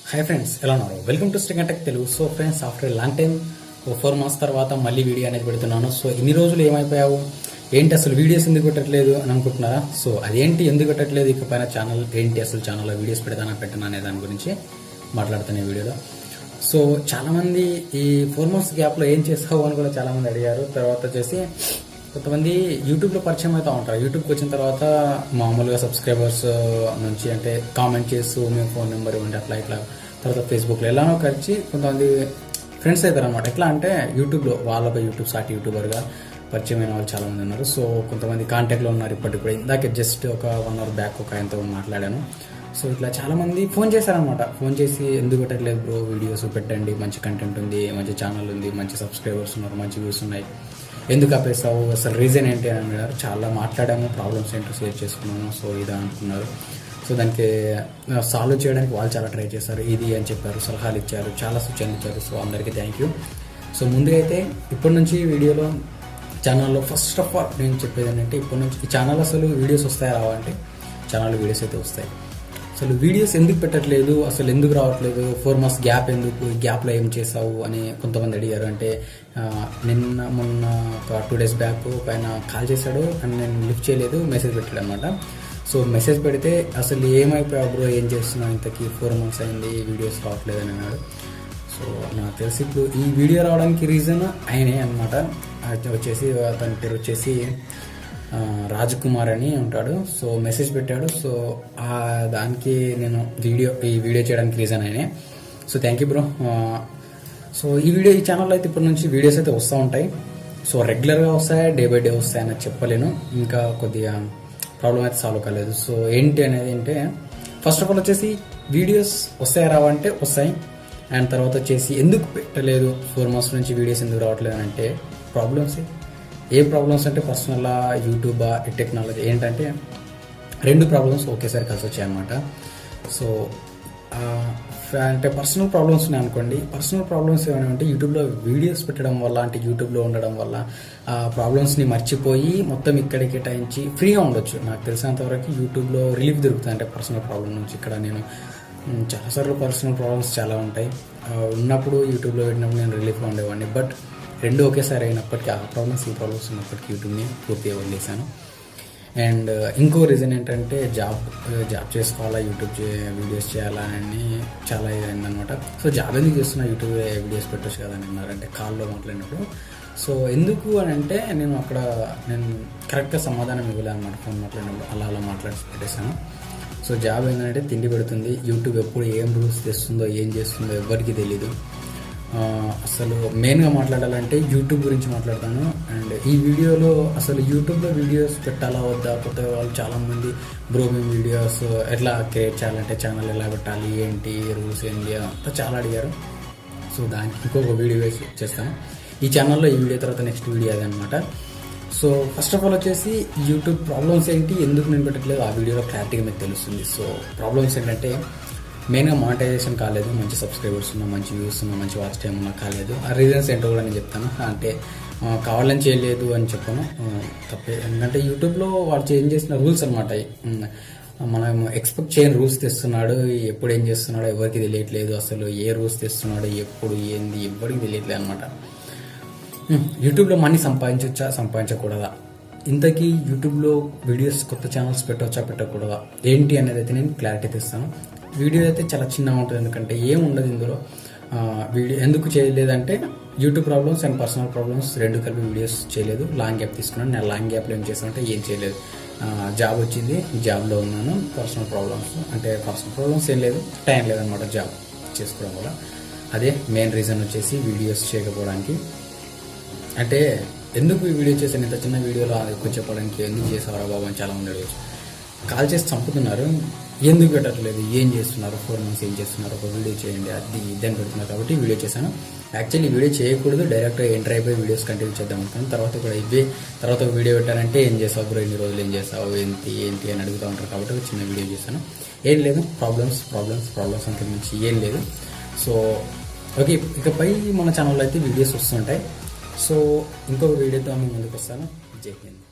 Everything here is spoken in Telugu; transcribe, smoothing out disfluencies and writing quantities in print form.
హాయ్ ఫ్రెండ్స్, ఎలా ఉన్నారు? Welcome to Srikanta Telugu. So friends, after long time 4 months తర్వాత మళ్ళీ వీడియో అనేది పెడుతున్నాను. సో ఇన్ని రోజులు ఏమైపోయావు, ఏంటి అసలు వీడియోస్ ఎందుకు పెట్టట్లేదు అని అనుకుంటున్నారా? సో అదేంటి, ఎందుకు పెట్టట్లేదు, ఇకపైన ఛానల్ ఏంటి, అసలు ఛానల్లో వీడియోస్ పెట్టనా అనే దాని గురించి మాట్లాడుతున్న వీడియోలో. సో చాలామంది ఈ 4 months గ్యాప్లో ఏం చేస్తావు అని కూడా చాలామంది అడిగారు. తర్వాత వచ్చేసి కొంతమంది యూట్యూబ్లో పరిచయం అవుతూ ఉంటారు. యూట్యూబ్కి వచ్చిన తర్వాత మామూలుగా సబ్స్క్రైబర్స్ నుంచి అంటే కామెంట్ చేస్తూ మీ ఫోన్ నెంబర్ ఇవ్వండి అట్లా ఇట్లా, తర్వాత ఫేస్బుక్లో ఎలానో కలిసి కొంతమంది ఫ్రెండ్స్ అవుతారు అనమాట. ఎట్లా అంటే యూట్యూబ్లో వాళ్ళొక సాటి యూట్యూబర్గా పరిచయం అయిన వాళ్ళు చాలామంది ఉన్నారు. సో కొంతమంది కాంటాక్ట్లో ఉన్నారు ఇప్పటికి కూడా. ఇందాక జస్ట్ ఒక 1 hour బ్యాక్ ఒక ఆయనతో మాట్లాడాను. సో ఇట్లా చాలామంది ఫోన్ చేశారనమాట. ఫోన్ చేసి ఎందుకు పెట్టట్లేదు బ్రో, వీడియోస్ పెట్టండి, మంచి కంటెంట్ ఉంది, మంచి ఛానల్ ఉంది, మంచి సబ్స్క్రైబర్స్ ఉన్నారు, మంచి వ్యూస్ ఉన్నాయి, ఎందుకు ఆపేస్తావు, అసలు రీజన్ ఏంటి అని అన్నారు. చాలా మాట్లాడాము, ప్రాబ్లమ్స్ ఏంటో షేర్ చేసుకున్నాము. సో ఇదా అనుకున్నారు. సో దానికి సాల్వ్ చేయడానికి వాళ్ళు చాలా ట్రై చేశారు, ఇది అని చెప్పారు, సలహాలు ఇచ్చారు, చాలా సూచనలు ఇచ్చారు. సో అందరికీ థ్యాంక్ యూ. సో ముందుగా అయితే ఇప్పటి నుంచి వీడియోలో ఛానల్లో ఫస్ట్ ఆఫ్ ఆల్ నేను చెప్పేది ఏంటంటే, ఇప్పటి నుంచి ఈ ఛానల్ అసలు వీడియోస్ వస్తాయి రావంటే ఛానల్లో వీడియోస్ అయితే వస్తాయి. అసలు వీడియోస్ ఎందుకు పెట్టట్లేదు, అసలు ఎందుకు రావట్లేదు, 4 months గ్యాప్ ఎందుకు, ఈ గ్యాప్లో ఏం చేసావు అని కొంతమంది అడిగారు. అంటే మొన్న ఒక 2 days బ్యాక్ ఒక ఆయన కాల్ చేశాడు అండ్ నేను లిఫ్ట్ చేయలేదు, మెసేజ్ పెట్టాడు అనమాట. సో మెసేజ్ పెడితే అసలు ఏమైపోయావు బ్రో, ఏం చేస్తున్నావు, ఇంతకీ 4 months అయింది వీడియోస్ రావట్లేదు అని అన్నాడు. సో నాకు తెలిసి ఇప్పుడు ఈ వీడియో రావడానికి రీజన్ ఆయనే అనమాట. వచ్చేసి అతని పేరు వచ్చేసి రాజ్ కుమార్ అని ఉంటాడు. సో మెసేజ్ పెట్టాడు. సో దానికి నేను ఈ వీడియో చేయడానికి రీజన్ ఆయనే. So thank you bro. So ఈ ఛానల్లో అయితే ఇప్పటి నుంచి వీడియోస్ అయితే వస్తూ ఉంటాయి. సో రెగ్యులర్గా వస్తాయి, డే బై డే వస్తాయని చెప్పలేను, ఇంకా కొద్దిగా ప్రాబ్లం అయితే సాల్వ్ కాలేదు. సో ఏంటి అనేది అంటే, ఫస్ట్ ఆఫ్ ఆల్ వచ్చేసి వీడియోస్ వస్తాయి రావంటే వస్తాయి. అండ్ తర్వాత వచ్చేసి ఎందుకు పెట్టలేదు 4 months నుంచి వీడియోస్ ఎందుకు రావట్లేదు అని అంటే ప్రాబ్లమ్స్. ఏ ప్రాబ్లమ్స్ అంటే పర్సనల్, యూట్యూబ్, టెక్నాలజీ ఏంటంటే 2 ప్రాబ్లమ్స్ ఒకేసారి కలిసి వచ్చాయన్నమాట. సో అంటే పర్సనల్ ప్రాబ్లమ్స్ ఉన్నాయి అనుకోండి. పర్సనల్ ప్రాబ్లమ్స్ ఏమైనా అంటే యూట్యూబ్లో వీడియోస్ పెట్టడం వల్ల, అంటే యూట్యూబ్లో ఉండడం వల్ల ఆ ప్రాబ్లమ్స్ని మర్చిపోయి మొత్తం ఇక్కడికి కేటాయించి ఫ్రీగా ఉండొచ్చు. నాకు తెలిసినంతవరకు యూట్యూబ్లో రిలీఫ్ దొరుకుతుంది అంటే పర్సనల్ ప్రాబ్లమ్ నుంచి. ఇక్కడ నేను చాలాసార్లు పర్సనల్ ప్రాబ్లమ్స్ చాలా ఉంటాయి, ఉన్నప్పుడు యూట్యూబ్లో పెట్టినప్పుడు నేను రిలీఫ్గా ఉండేవాడిని. బట్ 2 ఒకేసారి అయినప్పటికీ, ఆ ప్రాబ్లమ్స్ ఈ ప్రాబ్లమ్స్ ఉన్నప్పటికీ యూట్యూబ్ని పూర్తిగా వదిలేశాను. అండ్ ఇంకో రీజన్ ఏంటంటే జాబ్ చేసుకోవాలా, యూట్యూబ్ వీడియోస్ చేయాలా అని చాలా ఇదైందనమాట. సో జాబ్ ఎందుకు చేస్తున్నా, యూట్యూబ్ వీడియోస్ పెట్టచ్చు కదా అని అన్నారు, అంటే కాల్లో మాట్లాడినప్పుడు. సో ఎందుకు అని అంటే నేను కరెక్ట్గా సమాధానం ఇవ్వలే అనమాట ఫోన్ మాట్లాడినప్పుడు, అలా మాట్లాడి పెట్టేశాను. సో జాబ్ ఏంటంటే తిండి పెడుతుంది. యూట్యూబ్ ఎప్పుడు ఏం రూల్స్ తెస్తుందో, ఏం చేస్తుందో ఎవరికి తెలీదు. అసలు మెయిన్గా మాట్లాడాలంటే యూట్యూబ్ గురించి మాట్లాడతాను. అండ్ ఈ వీడియోలో అసలు యూట్యూబ్లో వీడియోస్ పెట్టాలా వద్దా, కొత్తగా వాళ్ళు చాలామంది బ్రో మేము వీడియోస్ ఎట్లా క్రియేట్ చేయాలంటే, ఛానల్ ఎలా పెట్టాలి, ఏంటి రూల్స్ ఏంటి అంతా చాలా అడిగారు. సో దానికి ఇంకొక వీడియో వేసి చేస్తాను ఈ ఛానల్లో. ఈ వీడియో తర్వాత నెక్స్ట్ వీడియో అదనమాట. సో ఫస్ట్ ఆఫ్ ఆల్ వచ్చేసి యూట్యూబ్ ప్రాబ్లమ్స్ ఏంటి, ఎందుకు నేను పెట్టట్లేదు, ఆ వీడియోలో క్లారిటీగా మీకు తెలుస్తుంది. సో ప్రాబ్లమ్స్ ఏంటంటే మెయిన్గా మానిటైజేషన్ కాలేదు, మంచి సబ్స్క్రైబర్స్ ఉన్నా, మంచి వ్యూస్ ఉన్నా, మంచి వాచ్ టైం ఉన్నా కాలేదు. ఆ రీజన్స్ ఏంటో కూడా నేను చెప్తాను. అంటే కావాలని చేయలేదు అని చెప్పాను, తప్పే. ఎందుకంటే యూట్యూబ్లో వాళ్ళు చేంజ్ చేసిన రూల్స్ అనమాట. మనం ఎక్స్పెక్ట్ చేయని రూల్స్ తెస్తున్నాడు, ఎప్పుడు ఏం చేస్తున్నాడో ఎవరికి తెలియట్లేదు. అసలు ఏ రూల్స్ తెస్తున్నాడో, ఎప్పుడు ఏంది ఎవరికి తెలియట్లేదు అనమాట. యూట్యూబ్లో మనీ సంపాదించవచ్చా, సంపాదించకూడదా, ఇంతకీ యూట్యూబ్లో వీడియోస్ కొత్త ఛానల్స్ పెట్టవచ్చా, పెట్టకూడదా, ఏంటి అనేది అయితే నేను క్లారిటీ తెస్తాను. వీడియో అయితే చాలా చిన్నగా ఉంటుంది, ఎందుకంటే ఏం ఉండదు ఇందులో. వీడియో ఎందుకు చేయలేదంటే YouTube problems and personal problems 2 కలిపి వీడియోస్ చేయలేదు. లాంగ్ గ్యాప్ తీసుకున్నాను. నేను లాంగ్ గ్యాప్లో ఏం చేస్తానంటే ఏం చేయలేదు. జాబ్ వచ్చింది, జాబ్లో ఉన్నాను. పర్సనల్ ప్రాబ్లమ్స్ ఏం లేదు, టైం లేదనమాట జాబ్ చేసుకోవడం వల్ల. అదే మెయిన్ రీజన్ వచ్చేసి వీడియోస్ చేయకపోవడానికి. అంటే ఎందుకు ఈ వీడియో చేశాను, ఇంత చిన్న వీడియోలో ఎక్కువ చెప్పడానికి, ఎందుకు చేసేవారా బాబు అని చాలా మంది అడగచ్చు. కాల్ చేసి చంపుతున్నారు, ఎందుకు పెట్టట్లేదు, ఏం చేస్తున్నారు, 4 months ఏం చేస్తున్నారు, ఒక వీడియో చేయండి, అది ఇదని పెడుతున్నారు. కాబట్టి వీడియో చేశాను. యాక్చువల్లీ వీడియో చేయకూడదు, డైరెక్ట్గా ఎంటర్ అయిపోయి వీడియోస్ కంటిన్యూ చేద్దాం అనుకున్నాను. తర్వాత ఒక వీడియో పెట్టారంటే ఏం చేసావు బ్రో, ఇన్ని రోజులు ఏం చేసావు, ఏంటి అని అడుగుతూ ఉంటారు. కాబట్టి ఒక చిన్న వీడియో చేశాను. ఏం లేదు, ప్రాబ్లమ్స్ అంత మించి ఏం లేదు. సో ఓకే, ఇకపై మన ఛానల్లో అయితే వీడియోస్ వస్తుంటాయి. సో ఇంకొక వీడియోతో మేము ముందుకు వస్తాను. జై హింద్.